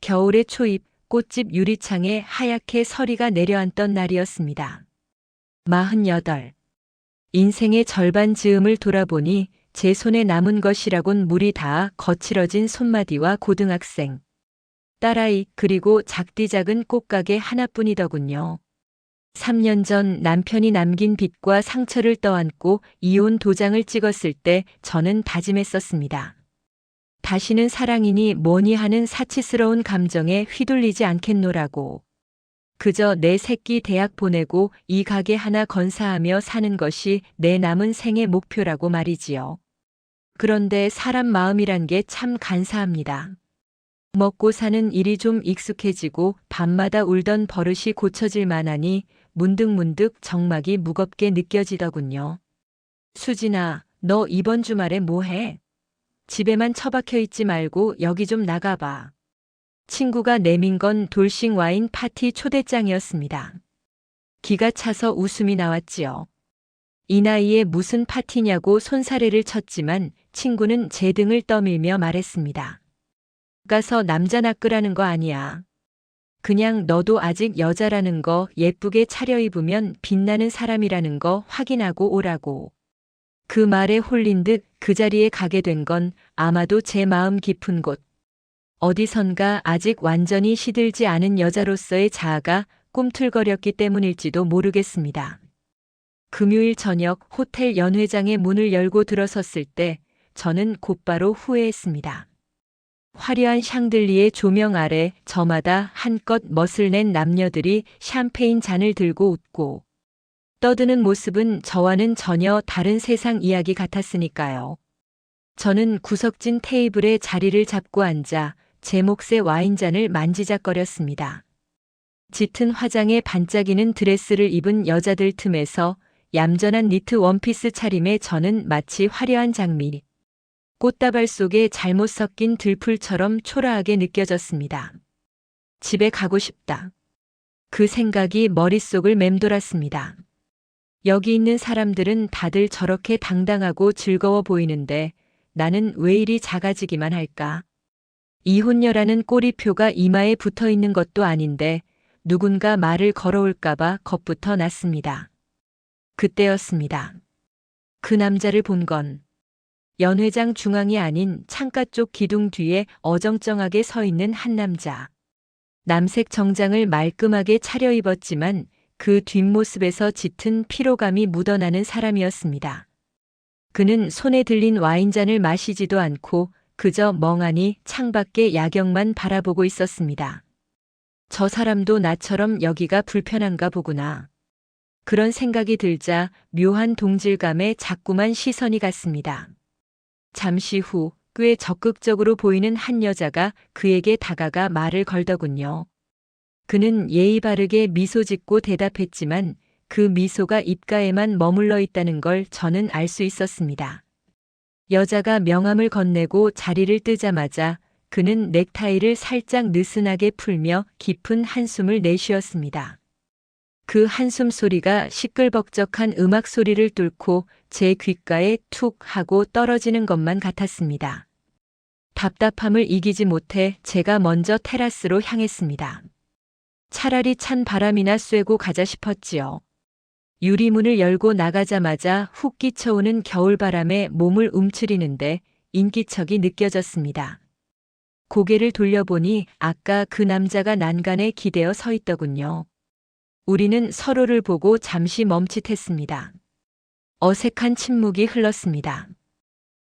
겨울의 초입 꽃집 유리창에 하얗게 서리가 내려앉던 날이었습니다. 48. 인생의 절반 즈음을 돌아보니 제 손에 남은 것이라곤 물이 닿아 거칠어진 손마디와 고등학생, 딸아이 그리고 작디 작은 꽃가게 하나뿐이더군요. 3년 전 남편이 남긴 빚과 상처를 떠안고 이혼 도장을 찍었을 때 저는 다짐했었습니다. 다시는 사랑이니 뭐니 하는 사치스러운 감정에 휘둘리지 않겠노라고. 그저 내 새끼 대학 보내고 이 가게 하나 건사하며 사는 것이 내 남은 생의 목표라고 말이지요. 그런데 사람 마음이란 게 참 간사합니다. 먹고 사는 일이 좀 익숙해지고 밤마다 울던 버릇이 고쳐질 만하니 문득문득 정막이 무겁게 느껴지더군요. 수진아, 너 이번 주말에 뭐 해? 집에만 처박혀 있지 말고 여기 좀 나가봐. 친구가 내민 건 돌싱 와인 파티 초대장이었습니다. 기가 차서 웃음이 나왔지요. 이 나이에 무슨 파티냐고 손사래를 쳤지만 친구는 제 등을 떠밀며 말했습니다. 가서 남자 낚으라는 거 아니야. 그냥 너도 아직 여자라는 거 예쁘게 차려입으면 빛나는 사람이라는 거 확인하고 오라고. 그 말에 홀린 듯 그 자리에 가게 된 건 아마도 제 마음 깊은 곳. 어디선가 아직 완전히 시들지 않은 여자로서의 자아가 꿈틀거렸기 때문일지도 모르겠습니다. 금요일 저녁 호텔 연회장의 문을 열고 들어섰을 때 저는 곧바로 후회했습니다. 화려한 샹들리에 조명 아래 저마다 한껏 멋을 낸 남녀들이 샴페인 잔을 들고 웃고 떠드는 모습은 저와는 전혀 다른 세상 이야기 같았으니까요. 저는 구석진 테이블에 자리를 잡고 앉아 제 몫의 와인잔을 만지작거렸습니다. 짙은 화장에 반짝이는 드레스를 입은 여자들 틈에서 얌전한 니트 원피스 차림의 저는 마치 화려한 장미, 꽃다발 속에 잘못 섞인 들풀처럼 초라하게 느껴졌습니다. 집에 가고 싶다. 그 생각이 머릿속을 맴돌았습니다. 여기 있는 사람들은 다들 저렇게 당당하고 즐거워 보이는데 나는 왜 이리 작아지기만 할까? 이혼녀라는 꼬리표가 이마에 붙어 있는 것도 아닌데 누군가 말을 걸어올까봐 겁부터 났습니다. 그때였습니다. 그 남자를 본 건 연회장 중앙이 아닌 창가 쪽 기둥 뒤에 어정쩡하게 서 있는 한 남자. 남색 정장을 말끔하게 차려입었지만 그 뒷모습에서 짙은 피로감이 묻어나는 사람이었습니다. 그는 손에 들린 와인잔을 마시지도 않고 그저 멍하니 창밖의 야경만 바라보고 있었습니다. 저 사람도 나처럼 여기가 불편한가 보구나. 그런 생각이 들자 묘한 동질감에 자꾸만 시선이 갔습니다. 잠시 후 꽤 적극적으로 보이는 한 여자가 그에게 다가가 말을 걸더군요. 그는 예의 바르게 미소 짓고 대답했지만 그 미소가 입가에만 머물러 있다는 걸 저는 알 수 있었습니다. 여자가 명함을 건네고 자리를 뜨자마자 그는 넥타이를 살짝 느슨하게 풀며 깊은 한숨을 내쉬었습니다. 그 한숨 소리가 시끌벅적한 음악 소리를 뚫고 제 귓가에 툭 하고 떨어지는 것만 같았습니다. 답답함을 이기지 못해 제가 먼저 테라스로 향했습니다. 차라리 찬 바람이나 쐬고 가자 싶었지요. 유리문을 열고 나가자마자 훅 끼쳐오는 겨울바람에 몸을 움츠리는데 인기척이 느껴졌습니다. 고개를 돌려보니 아까 그 남자가 난간에 기대어 서 있더군요. 우리는 서로를 보고 잠시 멈칫했습니다. 어색한 침묵이 흘렀습니다.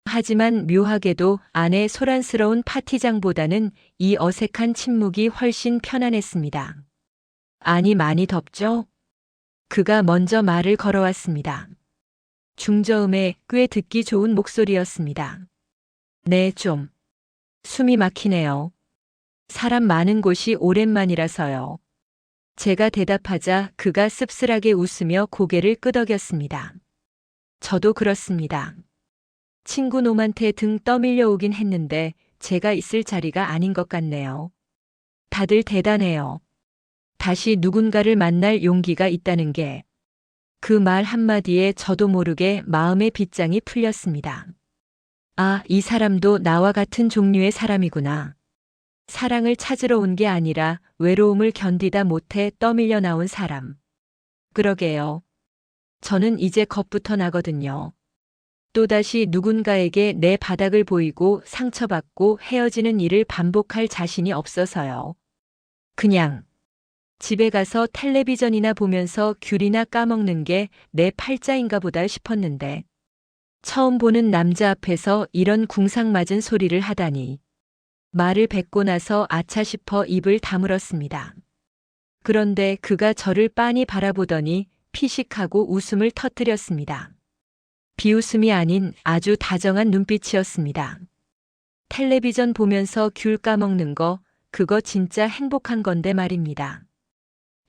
하지만 묘하게도 안에 소란스러운 파티장보다는 이 어색한 침묵이 훨씬 편안했습니다. 아니, 많이 덥죠? 그가 먼저 말을 걸어왔습니다. 중저음에 꽤 듣기 좋은 목소리였습니다. 네, 좀. 숨이 막히네요. 사람 많은 곳이 오랜만이라서요. 제가 대답하자 그가 씁쓸하게 웃으며 고개를 끄덕였습니다. 저도 그렇습니다. 친구 놈한테 등 떠밀려 오긴 했는데 제가 있을 자리가 아닌 것 같네요. 다들 대단해요. 다시 누군가를 만날 용기가 있다는 게. 그 말 한마디에 저도 모르게 마음의 빗장이 풀렸습니다. 아, 이 사람도 나와 같은 종류의 사람이구나. 사랑을 찾으러 온 게 아니라 외로움을 견디다 못해 떠밀려 나온 사람. 그러게요. 저는 이제 겁부터 나거든요. 또다시 누군가에게 내 바닥을 보이고 상처받고 헤어지는 일을 반복할 자신이 없어서요. 그냥 집에 가서 텔레비전이나 보면서 귤이나 까먹는 게 내 팔자인가 보다 싶었는데 처음 보는 남자 앞에서 이런 궁상맞은 소리를 하다니. 말을 뱉고 나서 아차 싶어 입을 다물었습니다. 그런데 그가 저를 빤히 바라보더니 피식하고 웃음을 터뜨렸습니다. 비웃음이 아닌 아주 다정한 눈빛이었습니다. 텔레비전 보면서 귤 까먹는 거, 그거 진짜 행복한 건데 말입니다.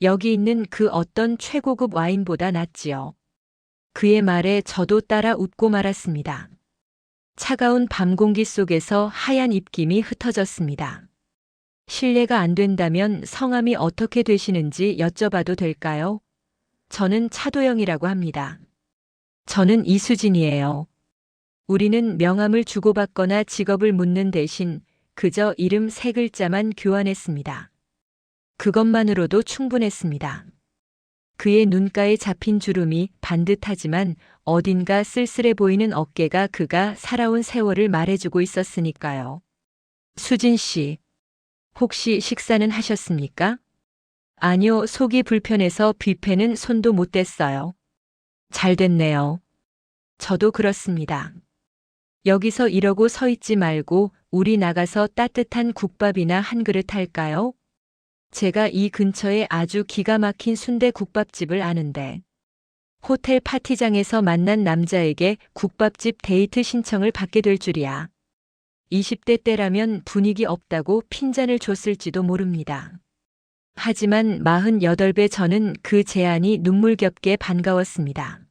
여기 있는 그 어떤 최고급 와인보다 낫지요. 그의 말에 저도 따라 웃고 말았습니다. 차가운 밤 공기 속에서 하얀 입김이 흩어졌습니다. 실례가 안 된다면 성함이 어떻게 되시는지 여쭤봐도 될까요? 저는 차도영이라고 합니다. 저는 이수진이에요. 우리는 명함을 주고받거나 직업을 묻는 대신 그저 이름 세 글자만 교환했습니다. 그것만으로도 충분했습니다. 그의 눈가에 잡힌 주름이 반듯하지만 어딘가 쓸쓸해 보이는 어깨가 그가 살아온 세월을 말해주고 있었으니까요. 수진 씨, 혹시 식사는 하셨습니까? 아니요, 속이 불편해서 뷔페는 손도 못 댔어요. 잘 됐네요. 저도 그렇습니다. 여기서 이러고 서 있지 말고 우리 나가서 따뜻한 국밥이나 한 그릇 할까요? 제가 이 근처에 아주 기가 막힌 순대국밥집을 아는데. 호텔 파티장에서 만난 남자에게 국밥집 데이트 신청을 받게 될 줄이야. 20대 때라면 분위기 없다고 핀잔을 줬을지도 모릅니다. 하지만 48배 저는 그 제안이 눈물겹게 반가웠습니다.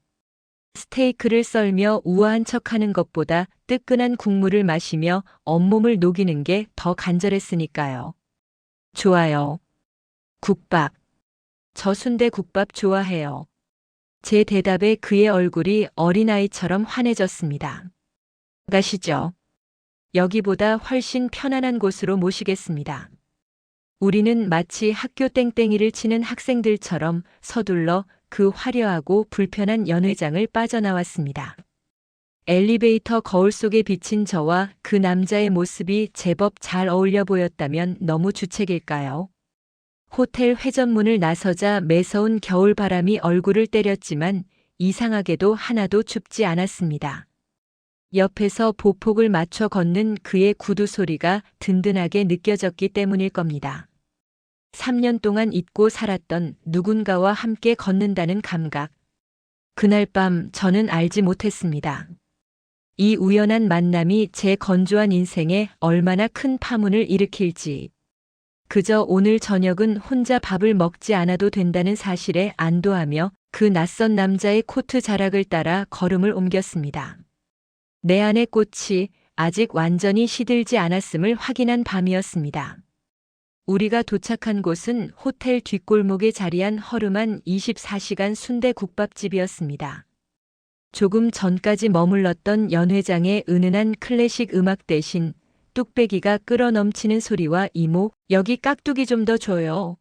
스테이크를 썰며 우아한 척하는 것보다 뜨끈한 국물을 마시며 온몸을 녹이는 게 더 간절했으니까요. 좋아요. 국밥. 저 순대국밥 좋아해요. 제 대답에 그의 얼굴이 어린아이처럼 환해졌습니다. 가시죠. 여기보다 훨씬 편안한 곳으로 모시겠습니다. 우리는 마치 학교 땡땡이를 치는 학생들처럼 서둘러 그 화려하고 불편한 연회장을 빠져나왔습니다. 엘리베이터 거울 속에 비친 저와 그 남자의 모습이 제법 잘 어울려 보였다면 너무 주책일까요? 호텔 회전문을 나서자 매서운 겨울바람이 얼굴을 때렸지만 이상하게도 하나도 춥지 않았습니다. 옆에서 보폭을 맞춰 걷는 그의 구두 소리가 든든하게 느껴졌기 때문일 겁니다. 3년 동안 잊고 살았던 누군가와 함께 걷는다는 감각. 그날 밤 저는 알지 못했습니다. 이 우연한 만남이 제 건조한 인생에 얼마나 큰 파문을 일으킬지. 그저 오늘 저녁은 혼자 밥을 먹지 않아도 된다는 사실에 안도하며 그 낯선 남자의 코트 자락을 따라 걸음을 옮겼습니다. 내 안의 꽃이 아직 완전히 시들지 않았음을 확인한 밤이었습니다. 우리가 도착한 곳은 호텔 뒷골목에 자리한 허름한 24시간 순대국밥집이었습니다. 조금 전까지 머물렀던 연회장의 은은한 클래식 음악 대신 뚝배기가 끓어넘치는 소리와 이모, 여기 깍두기 좀 더 줘요.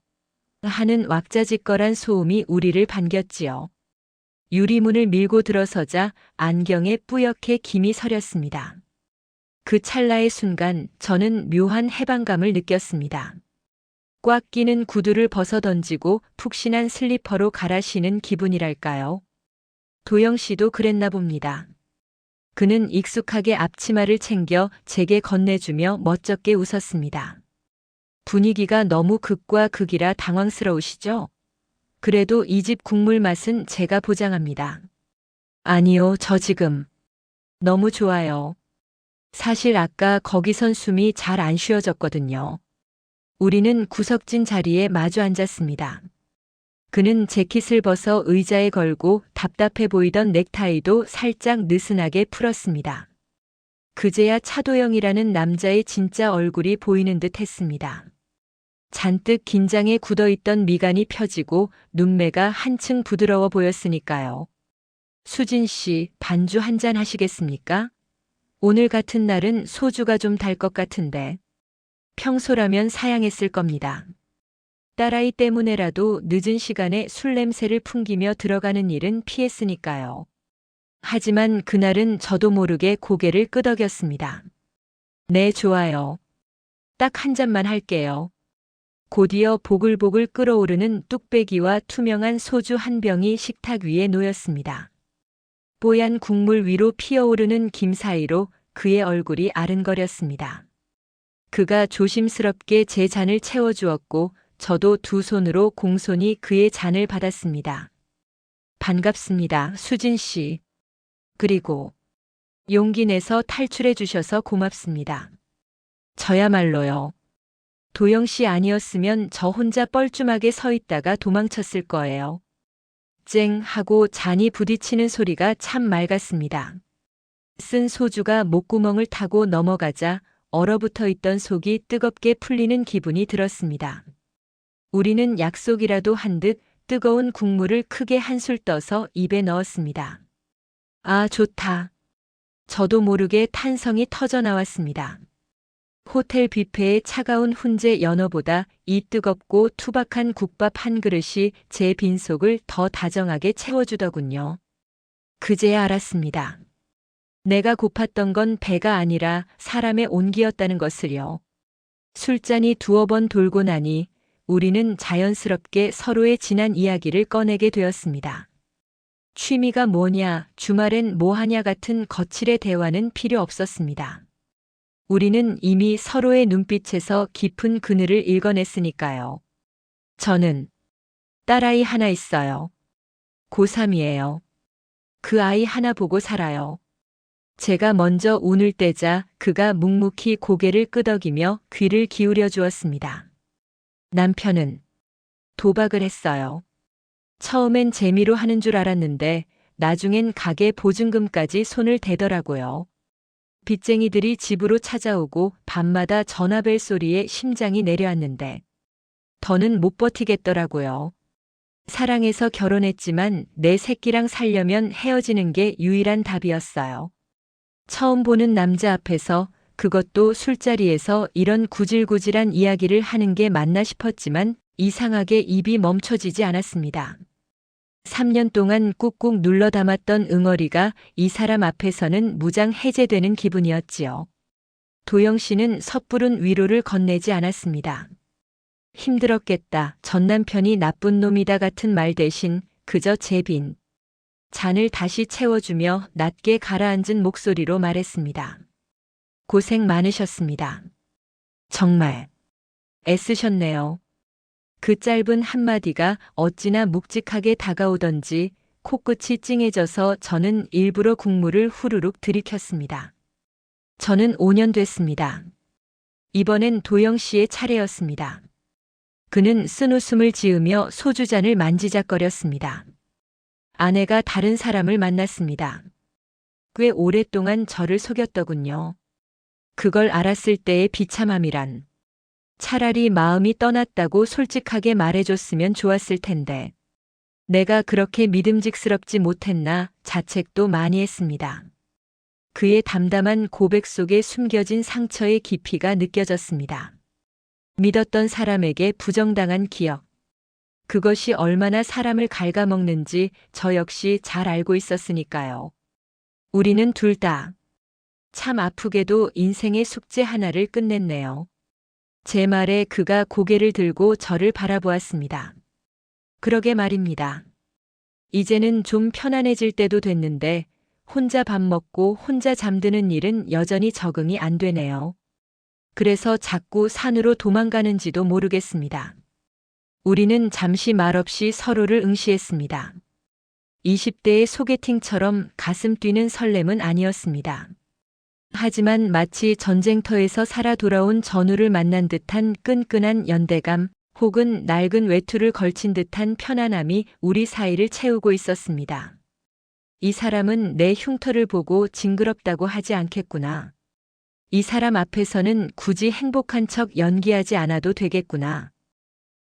하는 왁자지껄한 소음이 우리를 반겼지요. 유리문을 밀고 들어서자 안경에 뿌옇게 김이 서렸습니다. 그 찰나의 순간 저는 묘한 해방감을 느꼈습니다. 꽉 끼는 구두를 벗어던지고 푹신한 슬리퍼로 갈아 신은 기분이랄까요. 도영 씨도 그랬나 봅니다. 그는 익숙하게 앞치마를 챙겨 제게 건네주며 멋쩍게 웃었습니다. 분위기가 너무 극과 극이라 당황스러우시죠? 그래도 이 집 국물 맛은 제가 보장합니다. 아니요, 저 지금 너무 좋아요. 사실 아까 거기선 숨이 잘 안 쉬어졌거든요. 우리는 구석진 자리에 마주 앉았습니다. 그는 재킷을 벗어 의자에 걸고 답답해 보이던 넥타이도 살짝 느슨하게 풀었습니다. 그제야 차도영이라는 남자의 진짜 얼굴이 보이는 듯 했습니다. 잔뜩 긴장에 굳어있던 미간이 펴지고 눈매가 한층 부드러워 보였으니까요. 수진 씨, 반주 한 잔 하시겠습니까? 오늘 같은 날은 소주가 좀 달 것 같은데. 평소라면 사양했을 겁니다. 딸아이 때문에라도 늦은 시간에 술 냄새를 풍기며 들어가는 일은 피했으니까요. 하지만 그날은 저도 모르게 고개를 끄덕였습니다. 네, 좋아요. 딱 한 잔만 할게요. 곧이어 보글보글 끓어오르는 뚝배기와 투명한 소주 한 병이 식탁 위에 놓였습니다. 뽀얀 국물 위로 피어오르는 김 사이로 그의 얼굴이 아른거렸습니다. 그가 조심스럽게 제 잔을 채워주었고 저도 두 손으로 공손히 그의 잔을 받았습니다. 반갑습니다, 수진 씨. 그리고 용기 내서 탈출해 주셔서 고맙습니다. 저야말로요. 도영 씨 아니었으면 저 혼자 뻘쭘하게 서 있다가 도망쳤을 거예요. 쨍 하고 잔이 부딪히는 소리가 참 맑았습니다. 쓴 소주가 목구멍을 타고 넘어가자 얼어붙어 있던 속이 뜨겁게 풀리는 기분이 들었습니다. 우리는 약속이라도 한 듯 뜨거운 국물을 크게 한술 떠서 입에 넣었습니다. 아, 좋다. 저도 모르게 탄성이 터져 나왔습니다. 호텔 뷔페의 차가운 훈제 연어보다 이 뜨겁고 투박한 국밥 한 그릇이 제 빈속을 더 다정하게 채워주더군요. 그제야 알았습니다. 내가 고팠던 건 배가 아니라 사람의 온기였다는 것을요. 술잔이 두어 번 돌고 나니 우리는 자연스럽게 서로의 지난 이야기를 꺼내게 되었습니다. 취미가 뭐냐, 주말엔 뭐 하냐 같은 거칠의 대화는 필요 없었습니다. 우리는 이미 서로의 눈빛에서 깊은 그늘을 읽어냈으니까요. 저는 딸아이 하나 있어요. 고3이에요. 그 아이 하나 보고 살아요. 제가 먼저 운을 떼자 그가 묵묵히 고개를 끄덕이며 귀를 기울여 주었습니다. 남편은 도박을 했어요. 처음엔 재미로 하는 줄 알았는데 나중엔 가게 보증금까지 손을 대더라고요. 빚쟁이들이 집으로 찾아오고 밤마다 전화벨 소리에 심장이 내려앉는데 더는 못 버티겠더라고요. 사랑해서 결혼했지만 내 새끼랑 살려면 헤어지는 게 유일한 답이었어요. 처음 보는 남자 앞에서, 그것도 술자리에서 이런 구질구질한 이야기를 하는 게 맞나 싶었지만 이상하게 입이 멈춰지지 않았습니다. 3년 동안 꾹꾹 눌러 담았던 응어리가 이 사람 앞에서는 무장 해제되는 기분이었지요. 도영 씨는 섣부른 위로를 건네지 않았습니다. 힘들었겠다, 전 남편이 나쁜 놈이다 같은 말 대신 그저 제 빈 잔을 다시 채워주며 낮게 가라앉은 목소리로 말했습니다. 고생 많으셨습니다. 정말 애쓰셨네요. 그 짧은 한마디가 어찌나 묵직하게 다가오던지 코끝이 찡해져서 저는 일부러 국물을 후루룩 들이켰습니다. 저는 5년 됐습니다. 이번엔 도영 씨의 차례였습니다. 그는 쓴웃음을 지으며 소주잔을 만지작거렸습니다. 아내가 다른 사람을 만났습니다. 꽤 오랫동안 저를 속였더군요. 그걸 알았을 때의 비참함이란. 차라리 마음이 떠났다고 솔직하게 말해줬으면 좋았을 텐데. 내가 그렇게 믿음직스럽지 못했나 자책도 많이 했습니다. 그의 담담한 고백 속에 숨겨진 상처의 깊이가 느껴졌습니다. 믿었던 사람에게 부정당한 기억. 그것이 얼마나 사람을 갉아먹는지 저 역시 잘 알고 있었으니까요. 우리는 둘 다 참 아프게도 인생의 숙제 하나를 끝냈네요. 제 말에 그가 고개를 들고 저를 바라보았습니다. 그러게 말입니다. 이제는 좀 편안해질 때도 됐는데 혼자 밥 먹고 혼자 잠드는 일은 여전히 적응이 안 되네요. 그래서 자꾸 산으로 도망가는지도 모르겠습니다. 우리는 잠시 말없이 서로를 응시했습니다. 20대의 소개팅처럼 가슴 뛰는 설렘은 아니었습니다. 하지만 마치 전쟁터에서 살아 돌아온 전우를 만난 듯한 끈끈한 연대감 혹은 낡은 외투를 걸친 듯한 편안함이 우리 사이를 채우고 있었습니다. 이 사람은 내 흉터를 보고 징그럽다고 하지 않겠구나. 이 사람 앞에서는 굳이 행복한 척 연기하지 않아도 되겠구나.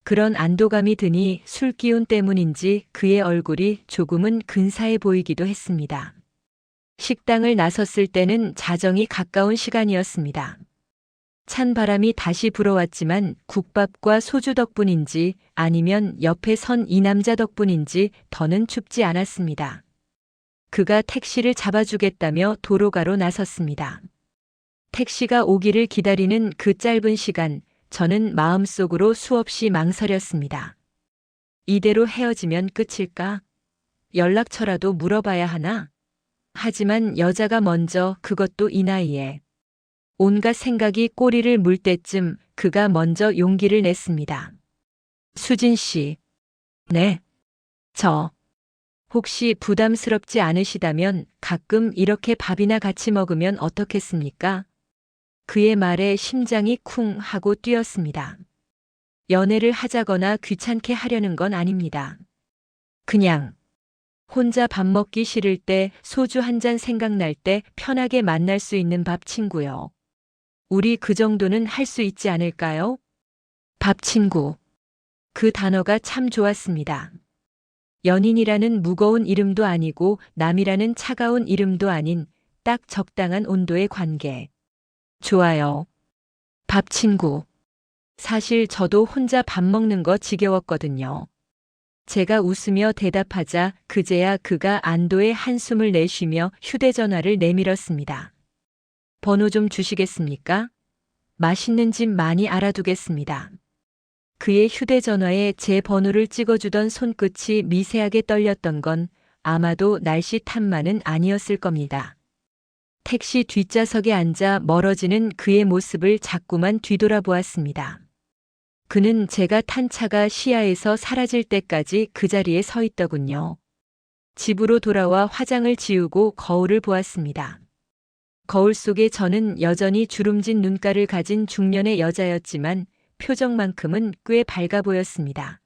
그런 안도감이 드니 술기운 때문인지 그의 얼굴이 조금은 근사해 보이기도 했습니다. 식당을 나섰을 때는 자정이 가까운 시간이었습니다. 찬 바람이 다시 불어왔지만 국밥과 소주 덕분인지 아니면 옆에 선 이 남자 덕분인지 더는 춥지 않았습니다. 그가 택시를 잡아주겠다며 도로가로 나섰습니다. 택시가 오기를 기다리는 그 짧은 시간, 저는 마음속으로 수없이 망설였습니다. 이대로 헤어지면 끝일까? 연락처라도 물어봐야 하나? 하지만 여자가 먼저, 그것도 이 나이에. 온갖 생각이 꼬리를 물 때쯤 그가 먼저 용기를 냈습니다. 수진 씨. 네. 혹시 부담스럽지 않으시다면 가끔 이렇게 밥이나 같이 먹으면 어떻겠습니까? 그의 말에 심장이 쿵 하고 뛰었습니다. 연애를 하자거나 귀찮게 하려는 건 아닙니다. 그냥 혼자 밥 먹기 싫을 때, 소주 한 잔 생각날 때 편하게 만날 수 있는 밥 친구요. 우리 그 정도는 할 수 있지 않을까요? 밥 친구. 그 단어가 참 좋았습니다. 연인이라는 무거운 이름도 아니고 남이라는 차가운 이름도 아닌 딱 적당한 온도의 관계. 좋아요. 밥 친구. 사실 저도 혼자 밥 먹는 거 지겨웠거든요. 제가 웃으며 대답하자 그제야 그가 안도의 한숨을 내쉬며 휴대전화를 내밀었습니다. 번호 좀 주시겠습니까? 맛있는 집 많이 알아두겠습니다. 그의 휴대전화에 제 번호를 찍어주던 손끝이 미세하게 떨렸던 건 아마도 날씨 탓만은 아니었을 겁니다. 택시 뒷좌석에 앉아 멀어지는 그의 모습을 자꾸만 뒤돌아보았습니다. 그는 제가 탄 차가 시야에서 사라질 때까지 그 자리에 서 있더군요. 집으로 돌아와 화장을 지우고 거울을 보았습니다. 거울 속에 저는 여전히 주름진 눈가를 가진 중년의 여자였지만 표정만큼은 꽤 밝아 보였습니다.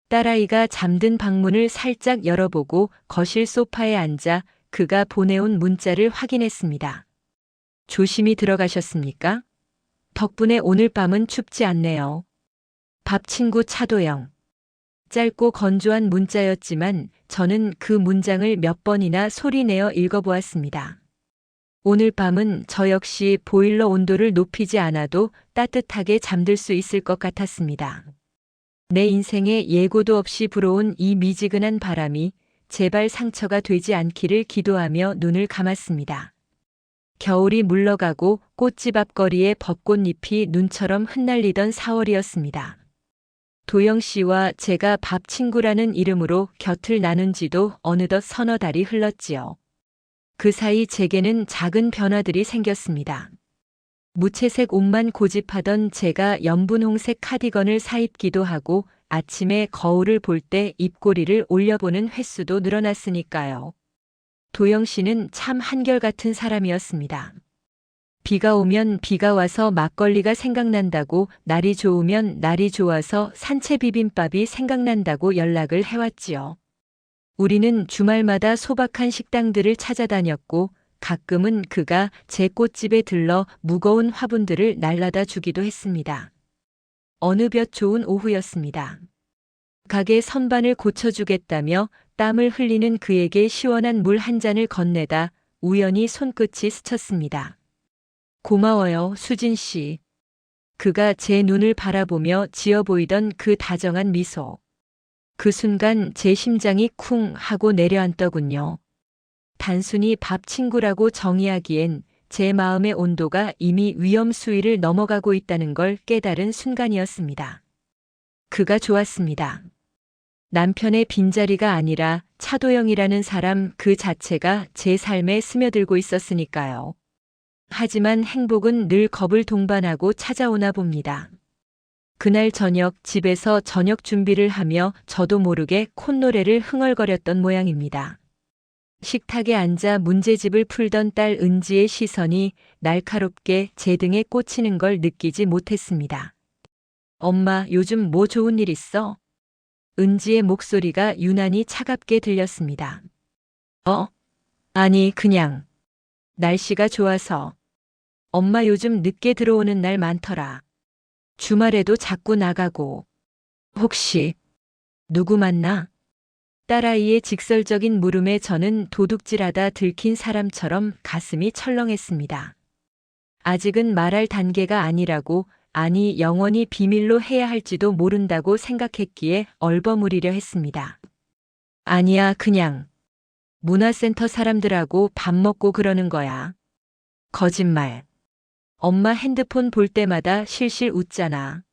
딸아이가 잠든 방문을 살짝 열어보고 거실 소파에 앉아 그가 보내온 문자를 확인했습니다. 조심히 들어가셨습니까? 덕분에 오늘 밤은 춥지 않네요. 밥 친구 차도영. 짧고 건조한 문자였지만 저는 그 문장을 몇 번이나 소리내어 읽어보았습니다. 오늘 밤은 저 역시 보일러 온도를 높이지 않아도 따뜻하게 잠들 수 있을 것 같았습니다. 내 인생에 예고도 없이 불어온 이 미지근한 바람이 제발 상처가 되지 않기를 기도하며 눈을 감았습니다. 겨울이 물러가고 꽃집 앞거리에 벚꽃잎이 눈처럼 흩날리던 4월이었습니다. 도영 씨와 제가 밥 친구라는 이름으로 곁을 나눈 지도 어느덧 서너 달이 흘렀지요. 그 사이 제게는 작은 변화들이 생겼습니다. 무채색 옷만 고집하던 제가 연분홍색 카디건을 사입기도 하고 아침에 거울을 볼 때 입꼬리를 올려보는 횟수도 늘어났으니까요. 도영 씨는 참 한결같은 사람이었습니다. 비가 오면 비가 와서 막걸리가 생각난다고, 날이 좋으면 날이 좋아서 산채 비빔밥이 생각난다고 연락을 해왔지요. 우리는 주말마다 소박한 식당들을 찾아다녔고 가끔은 그가 제 꽃집에 들러 무거운 화분들을 날라다 주기도 했습니다. 어느 볕 좋은 오후였습니다. 가게 선반을 고쳐주겠다며 땀을 흘리는 그에게 시원한 물 한 잔을 건네다 우연히 손끝이 스쳤습니다. 고마워요, 수진 씨. 그가 제 눈을 바라보며 지어 보이던 그 다정한 미소. 그 순간 제 심장이 쿵 하고 내려앉더군요. 단순히 밥 친구라고 정의하기엔 제 마음의 온도가 이미 위험 수위를 넘어가고 있다는 걸 깨달은 순간이었습니다. 그가 좋았습니다. 남편의 빈자리가 아니라 차도영이라는 사람 그 자체가 제 삶에 스며들고 있었으니까요. 하지만 행복은 늘 겁을 동반하고 찾아오나 봅니다. 그날 저녁 집에서 저녁 준비를 하며 저도 모르게 콧노래를 흥얼거렸던 모양입니다. 식탁에 앉아 문제집을 풀던 딸 은지의 시선이 날카롭게 제 등에 꽂히는 걸 느끼지 못했습니다. 엄마, 요즘 뭐 좋은 일 있어? 은지의 목소리가 유난히 차갑게 들렸습니다. 아니, 그냥. 날씨가 좋아서. 엄마 요즘 늦게 들어오는 날 많더라. 주말에도 자꾸 나가고. 혹시 누구 만나? 딸아이의 직설적인 물음에 저는 도둑질하다 들킨 사람처럼 가슴이 철렁했습니다. 아직은 말할 단계가 아니라고, 아니 영원히 비밀로 해야 할지도 모른다고 생각했기에 얼버무리려 했습니다. 아니야, 그냥 문화센터 사람들하고 밥 먹고 그러는 거야. 거짓말. 엄마 핸드폰 볼 때마다 실실 웃잖아.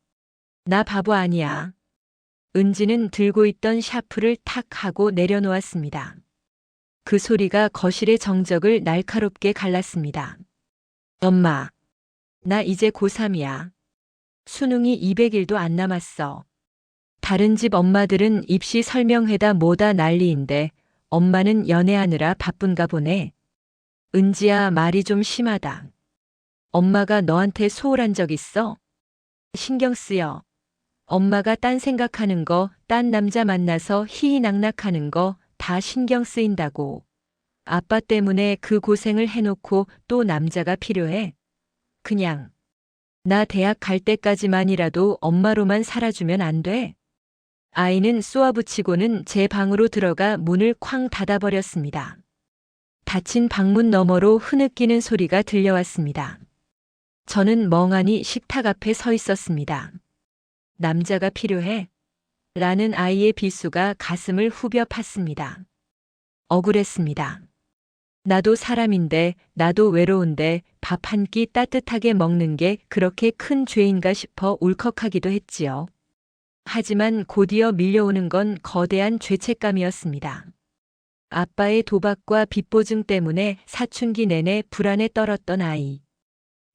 나 바보 아니야. 은지는 들고 있던 샤프를 탁 하고 내려놓았습니다. 그 소리가 거실의 정적을 날카롭게 갈랐습니다. 엄마, 나 이제 고3이야. 수능이 200일도 안 남았어. 다른 집 엄마들은 입시 설명회다 뭐다 난리인데 엄마는 연애하느라 바쁜가 보네. 은지야, 말이 좀 심하다. 엄마가 너한테 소홀한 적 있어? 신경 쓰여. 엄마가 딴 생각하는 거, 딴 남자 만나서 희희낙낙하는 거 다 신경 쓰인다고. 아빠 때문에 그 고생을 해놓고 또 남자가 필요해? 그냥 나 대학 갈 때까지만이라도 엄마로만 살아주면 안 돼? 아이는 쏘아붙이고는 제 방으로 들어가 문을 쾅 닫아버렸습니다. 닫힌 방문 너머로 흐느끼는 소리가 들려왔습니다. 저는 멍하니 식탁 앞에 서 있었습니다. 남자가 필요해? 라는 아이의 비수가 가슴을 후벼 팠습니다. 억울했습니다. 나도 사람인데, 나도 외로운데 밥 한 끼 따뜻하게 먹는 게 그렇게 큰 죄인가 싶어 울컥하기도 했지요. 하지만 곧이어 밀려오는 건 거대한 죄책감이었습니다. 아빠의 도박과 빚보증 때문에 사춘기 내내 불안에 떨었던 아이.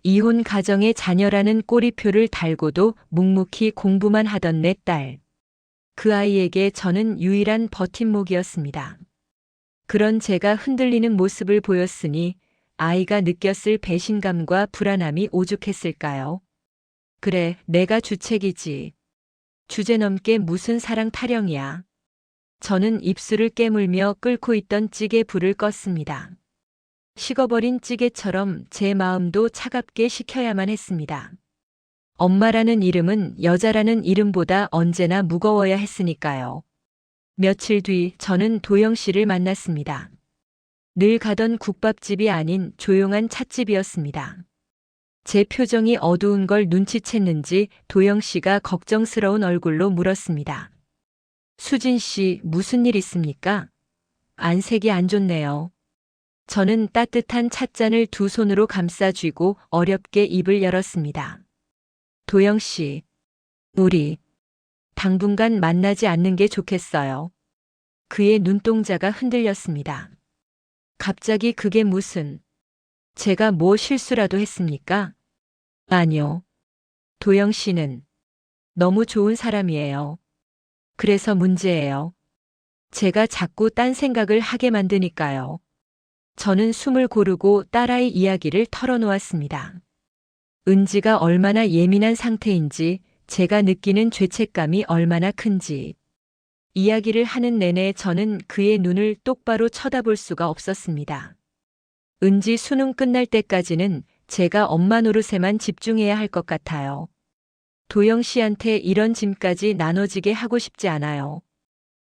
이혼 가정의 자녀라는 꼬리표를 달고도 묵묵히 공부만 하던 내 딸. 그 아이에게 저는 유일한 버팀목이었습니다. 그런 제가 흔들리는 모습을 보였으니 아이가 느꼈을 배신감과 불안함이 오죽했을까요? 그래, 내가 주책이지. 주제넘게 무슨 사랑 타령이야. 저는 입술을 깨물며 끓고 있던 찌개 불을 껐습니다. 식어버린 찌개처럼 제 마음도 차갑게 식혀야만 했습니다. 엄마라는 이름은 여자라는 이름보다 언제나 무거워야 했으니까요. 며칠 뒤 저는 도영 씨를 만났습니다. 늘 가던 국밥집이 아닌 조용한 찻집이었습니다. 제 표정이 어두운 걸 눈치챘는지 도영 씨가 걱정스러운 얼굴로 물었습니다. 수진 씨, 무슨 일 있습니까? 안색이 안 좋네요. 저는 따뜻한 찻잔을 두 손으로 감싸 쥐고 어렵게 입을 열었습니다. 도영 씨, 우리 당분간 만나지 않는 게 좋겠어요. 그의 눈동자가 흔들렸습니다. 갑자기 그게 무슨, 제가 뭐 실수라도 했습니까? 아니요. 도영 씨는 너무 좋은 사람이에요. 그래서 문제예요. 제가 자꾸 딴 생각을 하게 만드니까요. 저는 숨을 고르고 딸아이 이야기를 털어놓았습니다. 은지가 얼마나 예민한 상태인지, 제가 느끼는 죄책감이 얼마나 큰지. 이야기를 하는 내내 저는 그의 눈을 똑바로 쳐다볼 수가 없었습니다. 은지 수능 끝날 때까지는 제가 엄마 노릇에만 집중해야 할 것 같아요. 도영 씨한테 이런 짐까지 나눠지게 하고 싶지 않아요.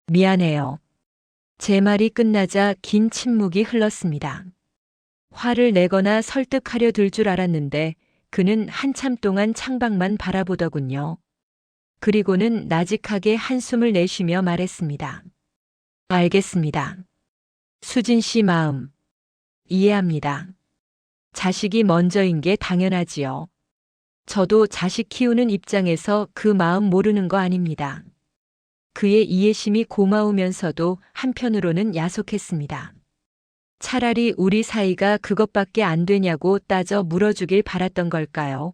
미안해요. 제 말이 끝나자 긴 침묵이 흘렀습니다. 화를 내거나 설득하려 들 줄 알았는데 그는 한참 동안 창밖만 바라보더군요. 그리고는 나직하게 한숨을 내쉬며 말했습니다. 알겠습니다. 수진 씨 마음 이해합니다. 자식이 먼저인 게 당연하지요. 저도 자식 키우는 입장에서 그 마음 모르는 거 아닙니다. 그의 이해심이 고마우면서도 한편으로는 야속했습니다. 차라리 우리 사이가 그것밖에 안 되냐고 따져 물어주길 바랐던 걸까요?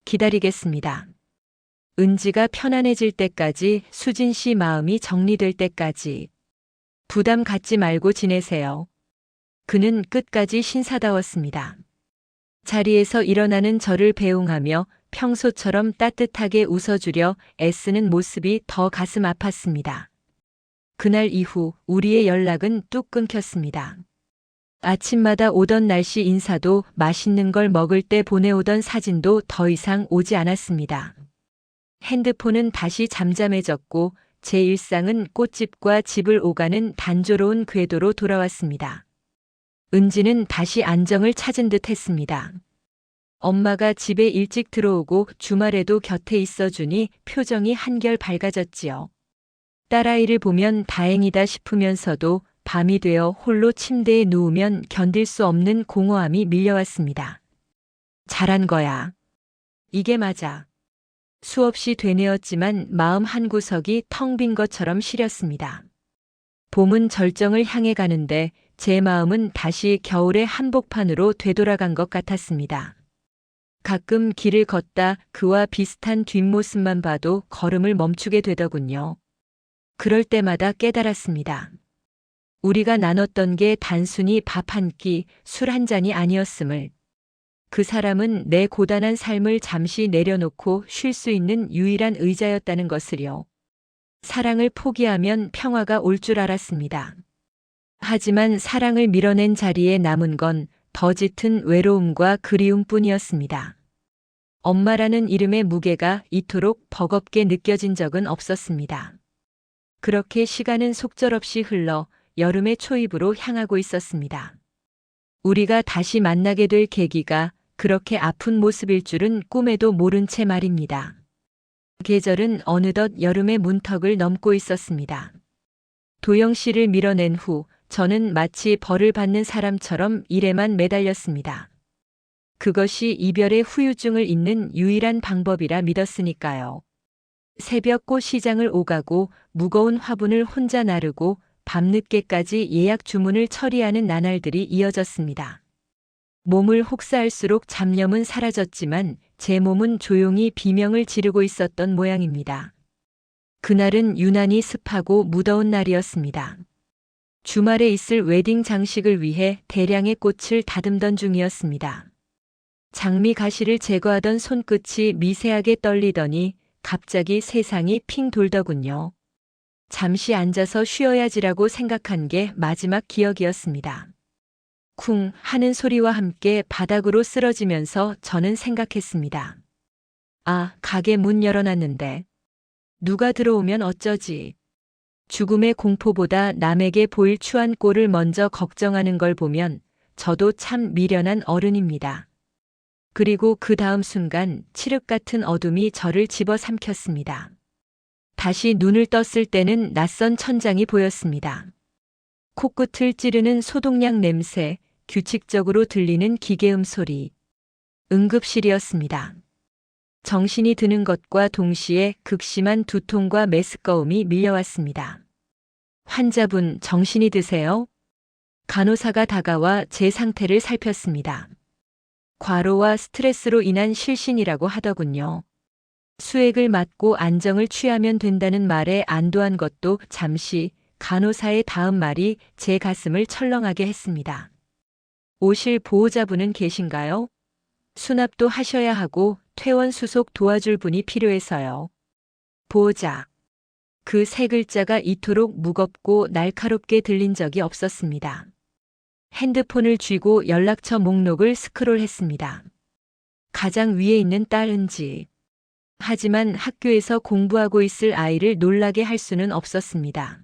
기다리겠습니다. 은지가 편안해질 때까지, 수진 씨 마음이 정리될 때까지. 부담 갖지 말고 지내세요. 그는 끝까지 신사다웠습니다. 자리에서 일어나는 저를 배웅하며 평소처럼 따뜻하게 웃어주려 애쓰는 모습이 더 가슴 아팠습니다. 그날 이후 우리의 연락은 뚝 끊겼습니다. 아침마다 오던 날씨 인사도, 맛있는 걸 먹을 때 보내오던 사진도 더 이상 오지 않았습니다. 핸드폰은 다시 잠잠해졌고 제 일상은 꽃집과 집을 오가는 단조로운 궤도로 돌아왔습니다. 은지는 다시 안정을 찾은 듯 했습니다. 엄마가 집에 일찍 들어오고 주말에도 곁에 있어주니 표정이 한결 밝아졌지요. 딸아이를 보면 다행이다 싶으면서도 밤이 되어 홀로 침대에 누우면 견딜 수 없는 공허함이 밀려왔습니다. 잘한 거야. 이게 맞아. 수없이 되뇌었지만 마음 한구석이 텅 빈 것처럼 시렸습니다. 봄은 절정을 향해 가는데 제 마음은 다시 겨울의 한복판으로 되돌아간 것 같았습니다. 가끔 길을 걷다 그와 비슷한 뒷모습만 봐도 걸음을 멈추게 되더군요. 그럴 때마다 깨달았습니다. 우리가 나눴던 게 단순히 밥 한 끼, 술 한 잔이 아니었음을. 그 사람은 내 고단한 삶을 잠시 내려놓고 쉴 수 있는 유일한 의자였다는 것을요. 사랑을 포기하면 평화가 올 줄 알았습니다. 하지만 사랑을 밀어낸 자리에 남은 건 더 짙은 외로움과 그리움뿐이었습니다. 엄마라는 이름의 무게가 이토록 버겁게 느껴진 적은 없었습니다. 그렇게 시간은 속절없이 흘러 여름의 초입으로 향하고 있었습니다. 우리가 다시 만나게 될 계기가 그렇게 아픈 모습일 줄은 꿈에도 모른 채 말입니다. 계절은 어느덧 여름의 문턱을 넘고 있었습니다. 도영 씨를 밀어낸 후 저는 마치 벌을 받는 사람처럼 일에만 매달렸습니다. 그것이 이별의 후유증을 잇는 유일한 방법이라 믿었으니까요. 새벽 꽃 시장을 오가고 무거운 화분을 혼자 나르고 밤늦게까지 예약 주문을 처리하는 나날들이 이어졌습니다. 몸을 혹사할수록 잡념은 사라졌지만 제 몸은 조용히 비명을 지르고 있었던 모양입니다. 그날은 유난히 습하고 무더운 날이었습니다. 주말에 있을 웨딩 장식을 위해 대량의 꽃을 다듬던 중이었습니다. 장미 가시를 제거하던 손끝이 미세하게 떨리더니 갑자기 세상이 핑 돌더군요. 잠시 앉아서 쉬어야지라고 생각한 게 마지막 기억이었습니다. 쿵 하는 소리와 함께 바닥으로 쓰러지면서 저는 생각했습니다. 아, 가게 문 열어놨는데 누가 들어오면 어쩌지. 죽음의 공포보다 남에게 보일 추한 꼴을 먼저 걱정하는 걸 보면 저도 참 미련한 어른입니다. 그리고 그 다음 순간 칠흑 같은 어둠이 저를 집어삼켰습니다. 다시 눈을 떴을 때는 낯선 천장이 보였습니다. 코끝을 찌르는 소독약 냄새, 규칙적으로 들리는 기계음 소리. 응급실이었습니다. 정신이 드는 것과 동시에 극심한 두통과 메스꺼움이 밀려왔습니다. 환자분 정신이 드세요? 간호사가 다가와 제 상태를 살폈습니다. 과로와 스트레스로 인한 실신이라고 하더군요. 수액을 맞고 안정을 취하면 된다는 말에 안도한 것도 잠시 간호사의 다음 말이 제 가슴을 철렁하게 했습니다. 오실 보호자분은 계신가요? 수납도 하셔야 하고 퇴원 수속 도와줄 분이 필요해서요. 보호자. 그 세 글자가 이토록 무겁고 날카롭게 들린 적이 없었습니다. 핸드폰을 쥐고 연락처 목록을 스크롤했습니다. 가장 위에 있는 딸 은지. 하지만 학교에서 공부하고 있을 아이를 놀라게 할 수는 없었습니다.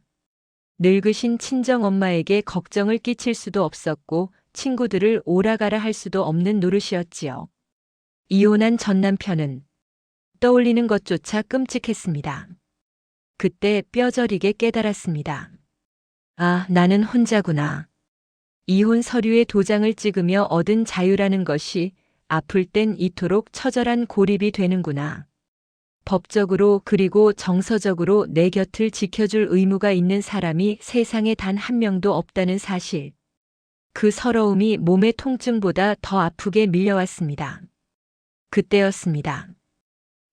늙으신 친정엄마에게 걱정을 끼칠 수도 없었고 친구들을 오라가라 할 수도 없는 노릇이었지요. 이혼한 전 남편은 떠올리는 것조차 끔찍했습니다. 그때 뼈저리게 깨달았습니다. 아, 나는 혼자구나. 이혼 서류에 도장을 찍으며 얻은 자유라는 것이 아플 땐 이토록 처절한 고립이 되는구나. 법적으로 그리고 정서적으로 내 곁을 지켜줄 의무가 있는 사람이 세상에 단 한 명도 없다는 사실. 그 서러움이 몸의 통증보다 더 아프게 밀려왔습니다. 그때였습니다.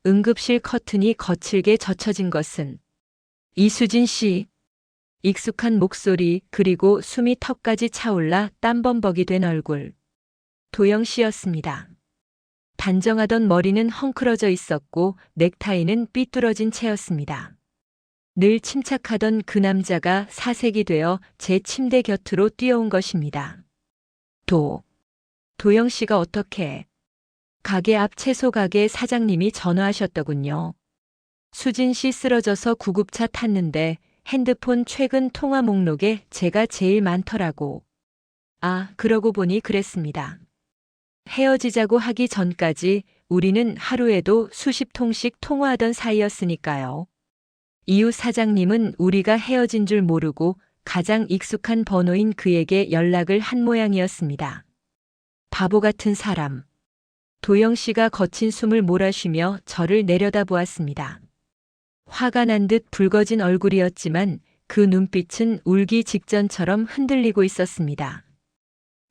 응급실 커튼이 거칠게 젖혀진 것은 이수진 씨. 익숙한 목소리 그리고 숨이 턱까지 차올라 땀범벅이 된 얼굴. 도영 씨였습니다. 단정하던 머리는 헝클어져 있었고 넥타이는 삐뚤어진 채였습니다. 늘 침착하던 그 남자가 사색이 되어 제 침대 곁으로 뛰어온 것입니다. 도영 씨가 어떻게? 가게 앞 채소 가게 사장님이 전화하셨더군요. 수진 씨 쓰러져서 구급차 탔는데 핸드폰 최근 통화 목록에 제가 제일 많더라고. 아, 그러고 보니 그랬습니다. 헤어지자고 하기 전까지 우리는 하루에도 수십 통씩 통화하던 사이였으니까요. 이웃 사장님은 우리가 헤어진 줄 모르고 가장 익숙한 번호인 그에게 연락을 한 모양이었습니다. 바보 같은 사람. 도영 씨가 거친 숨을 몰아쉬며 저를 내려다보았습니다. 화가 난 듯 붉어진 얼굴이었지만 그 눈빛은 울기 직전처럼 흔들리고 있었습니다.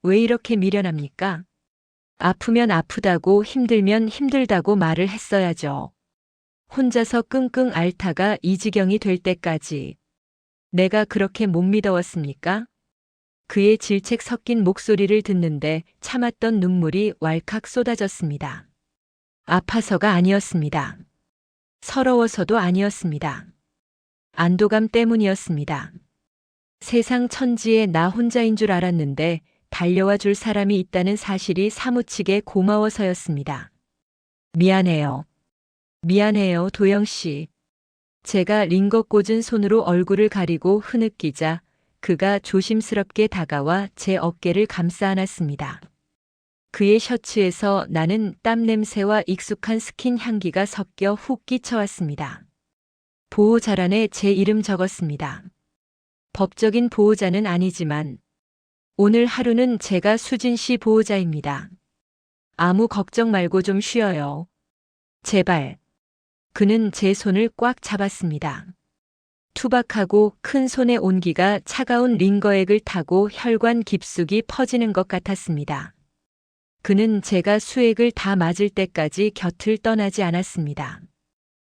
왜 이렇게 미련합니까? 아프면 아프다고 힘들면 힘들다고 말을 했어야죠. 혼자서 끙끙 앓다가 이 지경이 될 때까지. 내가 그렇게 못 믿어왔습니까? 그의 질책 섞인 목소리를 듣는데 참았던 눈물이 왈칵 쏟아졌습니다. 아파서가 아니었습니다. 서러워서도 아니었습니다. 안도감 때문이었습니다. 세상 천지에 나 혼자인 줄 알았는데 달려와 줄 사람이 있다는 사실이 사무치게 고마워서였습니다. 미안해요. 미안해요, 도영 씨. 제가 링거 꽂은 손으로 얼굴을 가리고 흐느끼자 그가 조심스럽게 다가와 제 어깨를 감싸 안았습니다. 그의 셔츠에서 나는 땀 냄새와 익숙한 스킨 향기가 섞여 훅 끼쳐왔습니다. 보호자란에 제 이름 적었습니다. 법적인 보호자는 아니지만 오늘 하루는 제가 수진 씨 보호자입니다. 아무 걱정 말고 좀 쉬어요. 제발. 그는 제 손을 꽉 잡았습니다. 투박하고 큰 손의 온기가 차가운 링거액을 타고 혈관 깊숙이 퍼지는 것 같았습니다. 그는 제가 수액을 다 맞을 때까지 곁을 떠나지 않았습니다.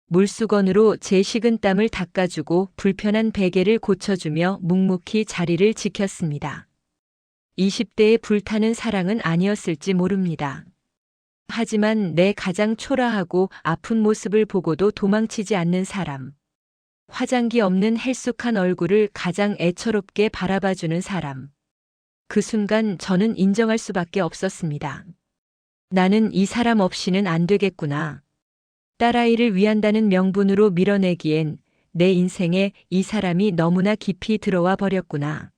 물수건으로 제 식은 땀을 닦아주고 불편한 베개를 고쳐주며 묵묵히 자리를 지켰습니다. 20대에 불타는 사랑은 아니었을지 모릅니다. 하지만 내 가장 초라하고 아픈 모습을 보고도 도망치지 않는 사람. 화장기 없는 헬쑥한 얼굴을 가장 애처롭게 바라봐주는 사람. 그 순간 저는 인정할 수밖에 없었습니다. 나는 이 사람 없이는 안 되겠구나. 딸아이를 위한다는 명분으로 밀어내기엔 내 인생에 이 사람이 너무나 깊이 들어와 버렸구나.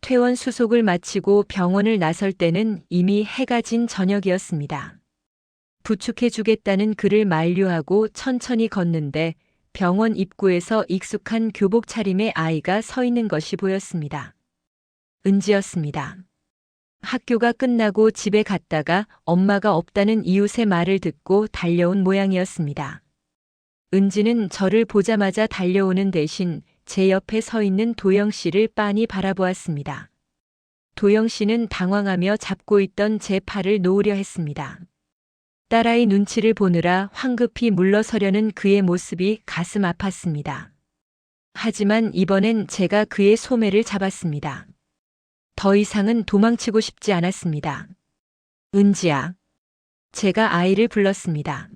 퇴원 수속을 마치고 병원을 나설 때는 이미 해가 진 저녁이었습니다. 부축해주겠다는 그를 만류하고 천천히 걷는데 병원 입구에서 익숙한 교복 차림의 아이가 서 있는 것이 보였습니다. 은지였습니다. 학교가 끝나고 집에 갔다가 엄마가 없다는 이웃의 말을 듣고 달려온 모양이었습니다. 은지는 저를 보자마자 달려오는 대신 제 옆에 서 있는 도영 씨를 빤히 바라보았습니다. 도영 씨는 당황하며 잡고 있던 제 팔을 놓으려 했습니다. 딸아이 눈치를 보느라 황급히 물러서려는 그의 모습이 가슴 아팠습니다. 하지만 이번엔 제가 그의 소매를 잡았습니다. 더 이상은 도망치고 싶지 않았습니다. 은지야. 제가 아이를 불렀습니다.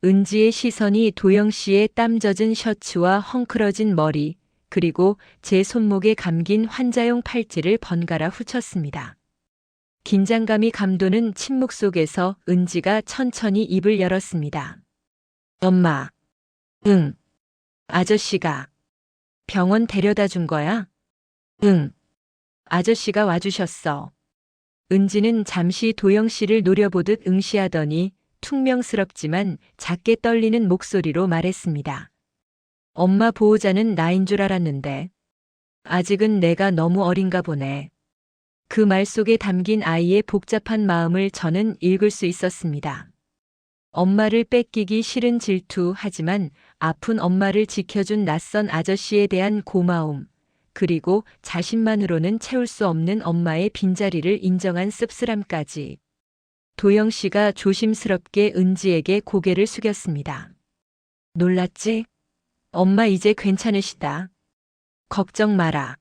은지의 시선이 도영 씨의 땀 젖은 셔츠와 헝클어진 머리, 그리고 제 손목에 감긴 환자용 팔찌를 번갈아 훑었습니다. 긴장감이 감도는 침묵 속에서 은지가 천천히 입을 열었습니다. 엄마. 응. 아저씨가 병원 데려다 준 거야? 응. 아저씨가 와주셨어. 은지는 잠시 도영 씨를 노려보듯 응시하더니 퉁명스럽지만 작게 떨리는 목소리로 말했습니다. 엄마 보호자는 나인 줄 알았는데 아직은 내가 너무 어린가 보네. 그 말 속에 담긴 아이의 복잡한 마음을 저는 읽을 수 있었습니다. 엄마를 뺏기기 싫은 질투, 하지만 아픈 엄마를 지켜준 낯선 아저씨에 대한 고마움, 그리고 자신만으로는 채울 수 없는 엄마의 빈자리를 인정한 씁쓸함까지. 도영 씨가 조심스럽게 은지에게 고개를 숙였습니다. 놀랐지? 엄마 이제 괜찮으시다. 걱정 마라.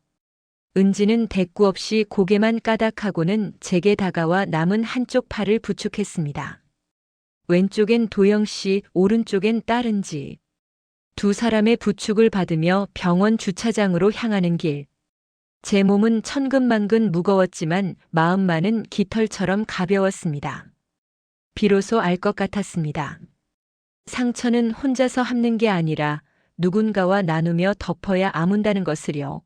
은지는 대꾸 없이 고개만 까닥하고는 제게 다가와 남은 한쪽 팔을 부축했습니다. 왼쪽엔 도영 씨, 오른쪽엔 딸 은지. 두 사람의 부축을 받으며 병원 주차장으로 향하는 길. 제 몸은 천근만근 무거웠지만 마음만은 깃털처럼 가벼웠습니다. 비로소 알 것 같았습니다. 상처는 혼자서 함는 게 아니라 누군가와 나누며 덮어야 아문다는 것을요.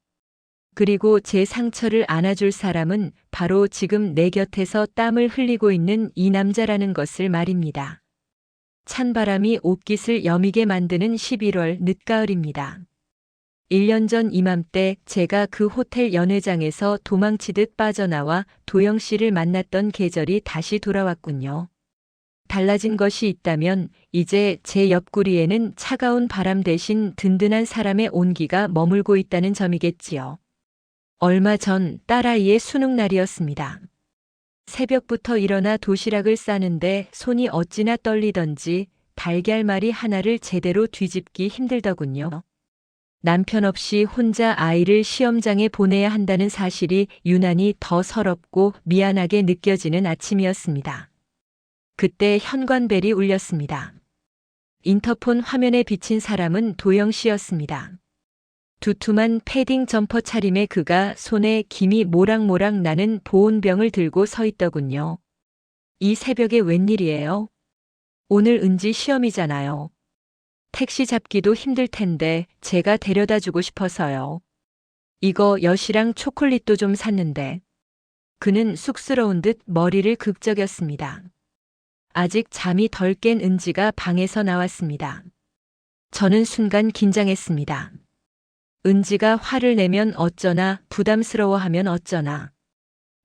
그리고 제 상처를 안아줄 사람은 바로 지금 내 곁에서 땀을 흘리고 있는 이 남자라는 것을 말입니다. 찬바람이 옷깃을 여미게 만드는 11월 늦가을입니다. 1년 전 이맘때 제가 그 호텔 연회장에서 도망치듯 빠져나와 도영 씨를 만났던 계절이 다시 돌아왔군요. 달라진 것이 있다면 이제 제 옆구리에는 차가운 바람 대신 든든한 사람의 온기가 머물고 있다는 점이겠지요. 얼마 전 딸아이의 수능날이었습니다. 새벽부터 일어나 도시락을 싸는데 손이 어찌나 떨리던지 달걀말이 하나를 제대로 뒤집기 힘들더군요. 남편 없이 혼자 아이를 시험장에 보내야 한다는 사실이 유난히 더 서럽고 미안하게 느껴지는 아침이었습니다. 그때 현관벨이 울렸습니다. 인터폰 화면에 비친 사람은 도영 씨였습니다. 두툼한 패딩 점퍼 차림의 그가 손에 김이 모락모락 나는 보온병을 들고 서 있더군요. 이 새벽에 웬일이에요? 오늘 은지 시험이잖아요. 택시 잡기도 힘들 텐데 제가 데려다 주고 싶어서요. 이거 엿이랑 초콜릿도 좀 샀는데. 그는 쑥스러운 듯 머리를 극적였습니다. 아직 잠이 덜 깬 은지가 방에서 나왔습니다. 저는 순간 긴장했습니다. 은지가 화를 내면 어쩌나 부담스러워하면 어쩌나.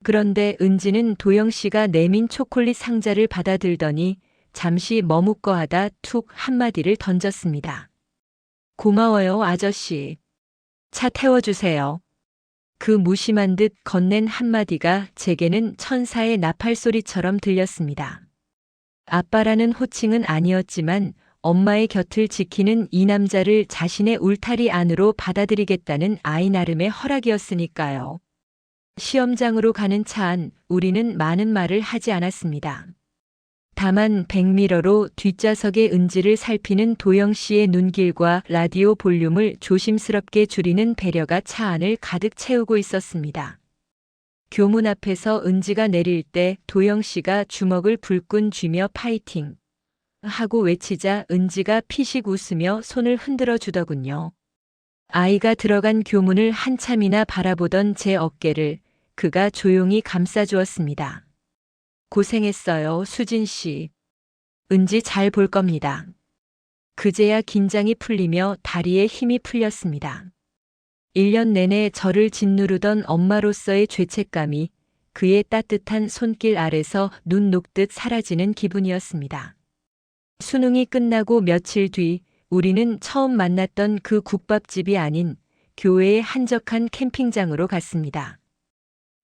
그런데 은지는 도영 씨가 내민 초콜릿 상자를 받아들더니 잠시 머뭇거하다 툭 한마디를 던졌습니다. 고마워요, 아저씨. 차 태워주세요. 그 무심한 듯 건넨 한마디가 제게는 천사의 나팔 소리처럼 들렸습니다. 아빠라는 호칭은 아니었지만 엄마의 곁을 지키는 이 남자를 자신의 울타리 안으로 받아들이겠다는 아이 나름의 허락이었으니까요. 시험장으로 가는 차 안 우리는 많은 말을 하지 않았습니다. 다만 백미러로 뒷좌석의 은지를 살피는 도영 씨의 눈길과 라디오 볼륨을 조심스럽게 줄이는 배려가 차 안을 가득 채우고 있었습니다. 교문 앞에서 은지가 내릴 때 도영 씨가 주먹을 불끈 쥐며 파이팅 하고 외치자 은지가 피식 웃으며 손을 흔들어 주더군요. 아이가 들어간 교문을 한참이나 바라보던 제 어깨를 그가 조용히 감싸주었습니다. 고생했어요, 수진 씨. 은지 잘 볼 겁니다. 그제야 긴장이 풀리며 다리에 힘이 풀렸습니다. 1년 내내 저를 짓누르던 엄마로서의 죄책감이 그의 따뜻한 손길 아래서 눈 녹듯 사라지는 기분이었습니다. 수능이 끝나고 며칠 뒤 우리는 처음 만났던 그 국밥집이 아닌 교회의 한적한 캠핑장으로 갔습니다.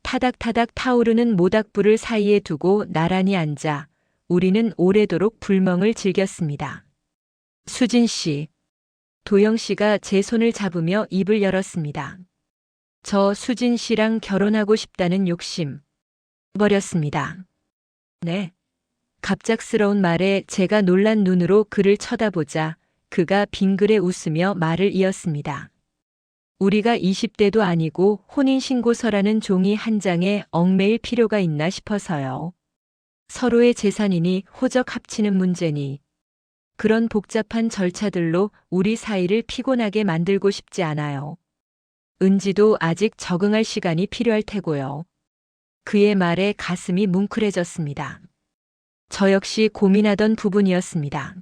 타닥타닥 타오르는 모닥불을 사이에 두고 나란히 앉아 우리는 오래도록 불멍을 즐겼습니다. 수진 씨. 도영 씨가 제 손을 잡으며 입을 열었습니다. 저 수진 씨랑 결혼하고 싶다는 욕심 버렸습니다. 네. 갑작스러운 말에 제가 놀란 눈으로 그를 쳐다보자 그가 빙그레 웃으며 말을 이었습니다. 우리가 20대도 아니고 혼인신고서라는 종이 한 장에 얽매일 필요가 있나 싶어서요. 서로의 재산이니 호적 합치는 문제니 그런 복잡한 절차들로 우리 사이를 피곤하게 만들고 싶지 않아요. 은지도 아직 적응할 시간이 필요할 테고요. 그의 말에 가슴이 뭉클해졌습니다. 저 역시 고민하던 부분이었습니다.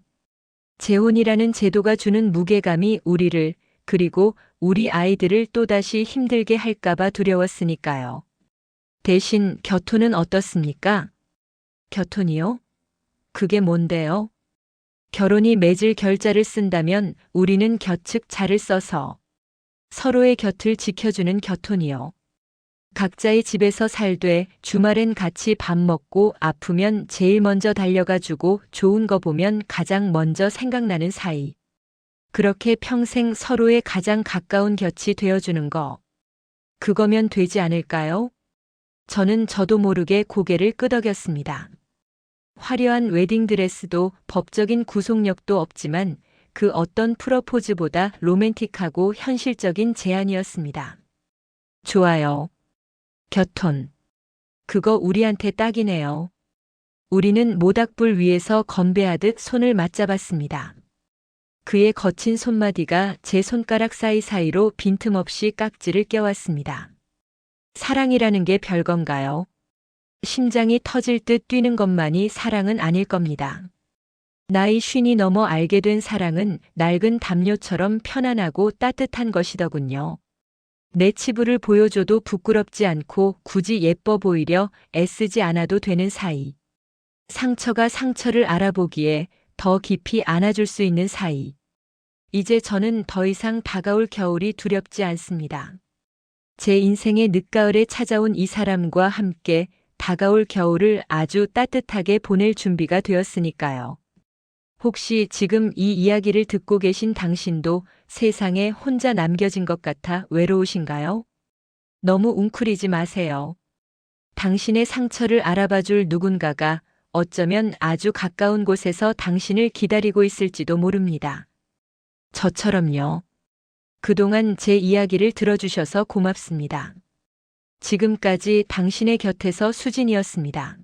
재혼이라는 제도가 주는 무게감이 우리를 그리고 우리 아이들을 또다시 힘들게 할까봐 두려웠으니까요. 대신 겨토는 어떻습니까? 겨토니요? 그게 뭔데요? 결혼이 맺을 결자를 쓴다면 우리는 곁측 자를 써서 서로의 곁을 지켜주는 겨토니요. 각자의 집에서 살되 주말엔 같이 밥 먹고 아프면 제일 먼저 달려가주고 좋은 거 보면 가장 먼저 생각나는 사이. 그렇게 평생 서로의 가장 가까운 곁이 되어주는 거. 그거면 되지 않을까요? 저는 저도 모르게 고개를 끄덕였습니다. 화려한 웨딩드레스도 법적인 구속력도 없지만 그 어떤 프러포즈보다 로맨틱하고 현실적인 제안이었습니다. 좋아요. 겨톤. 그거 우리한테 딱이네요. 우리는 모닥불 위에서 건배하듯 손을 맞잡았습니다. 그의 거친 손마디가 제 손가락 사이사이로 빈틈없이 깍지를 껴왔습니다. 사랑이라는 게 별건가요? 심장이 터질 듯 뛰는 것만이 사랑은 아닐 겁니다. 나이 50이 넘어 알게 된 사랑은 낡은 담요처럼 편안하고 따뜻한 것이더군요. 내 치부를 보여줘도 부끄럽지 않고 굳이 예뻐 보이려 애쓰지 않아도 되는 사이. 상처가 상처를 알아보기에 더 깊이 안아줄 수 있는 사이. 이제 저는 더 이상 다가올 겨울이 두렵지 않습니다. 제 인생의 늦가을에 찾아온 이 사람과 함께 다가올 겨울을 아주 따뜻하게 보낼 준비가 되었으니까요. 혹시 지금 이 이야기를 듣고 계신 당신도 세상에 혼자 남겨진 것 같아 외로우신가요? 너무 웅크리지 마세요. 당신의 상처를 알아봐줄 누군가가 어쩌면 아주 가까운 곳에서 당신을 기다리고 있을지도 모릅니다. 저처럼요. 그동안 제 이야기를 들어주셔서 고맙습니다. 지금까지 당신의 곁에서 수진이었습니다.